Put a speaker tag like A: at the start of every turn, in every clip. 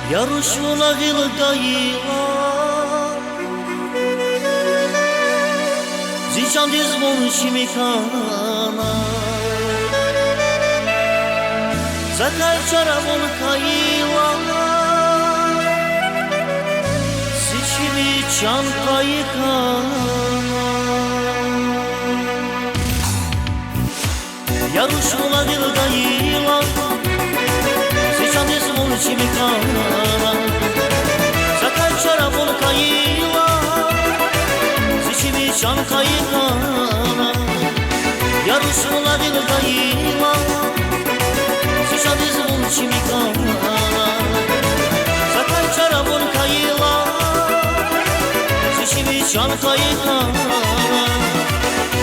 A: Ярушуна гилгаила Зичан дизмон шимикана Закай чарамон каила Зичими чан каикана Ярушуна гилгаила Зичан дизмон шимикана Закай чарамон каила Зичими чан каикана Ярушуна гилгаила Зичан дизмон шимикана Закай чарамон каила Зичими чан каикана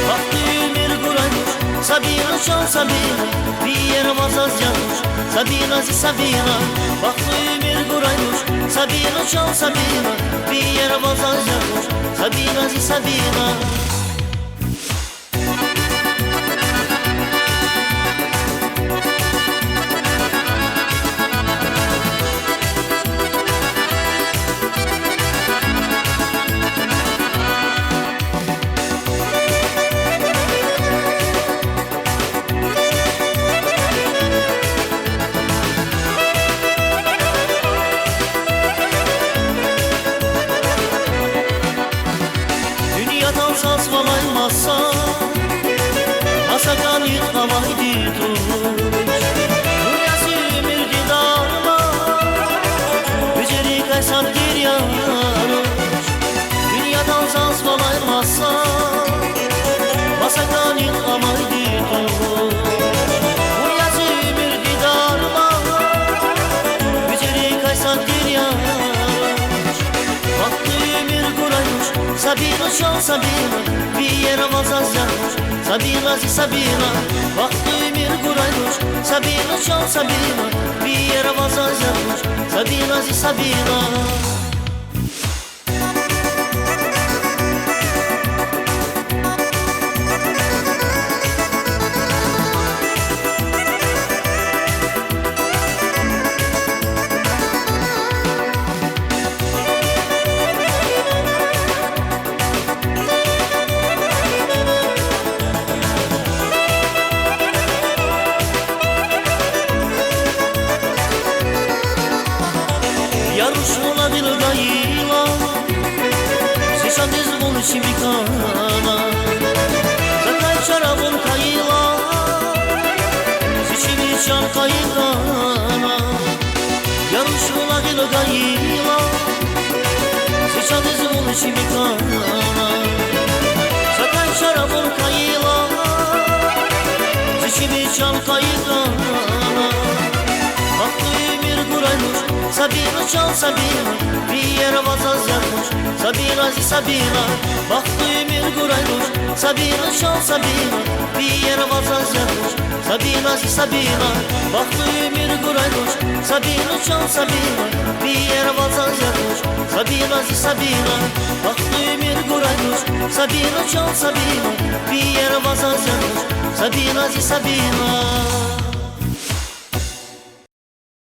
A: Baktı ömür kuraymış Sabina çal Sabina Bir yere vazaz yanmış Sabina zi Sabina Baktı ömür kuraymış Sabina çal Sabina Bir yere vazaz yanmış Sabina zi Sabina Dünyadan sazvalaymazsa Masakan yıkmamaydı tuş Dünyası ömür didarına Büceri kaysar gir yanış Dünyadan sazvalaymazsa Masakan yıkmamaydı tuş Dünyası ömür didarına Büceri kaysar gir yanış Baktı ömür kuraymış Sabina çal Sabina Bir yere vazaz yanmış Sabina zi Sabina Baktı ömür kuraymış Sabina çal Sabina Bir yere vazaz yanmış Sabina zi Sabina Ярушуна гилгаила Зичан дизмон шимикана Закай чарамон каила Зичими чан каикана Ярушуна гилгаила Зичан дизмон шимикана Закай чарамон каила Зичими чан каикана Baktı ömür kuraymış Sabina çal Sabina Bir yere vazaz yanmış Sabina zi Sabina Baktı ömür kuraymış Sabina çal Sabina Bir yere vazaz yanmış Sabina zi Sabina Baktı ömür kuraymış Sabina çal Sabina Bir yere vazaz yanmış Sabina zi Sabina Baktı ömür kuraymış Sabina çal Sabina Bir yere vazaz yanmış Sabina zi Sabina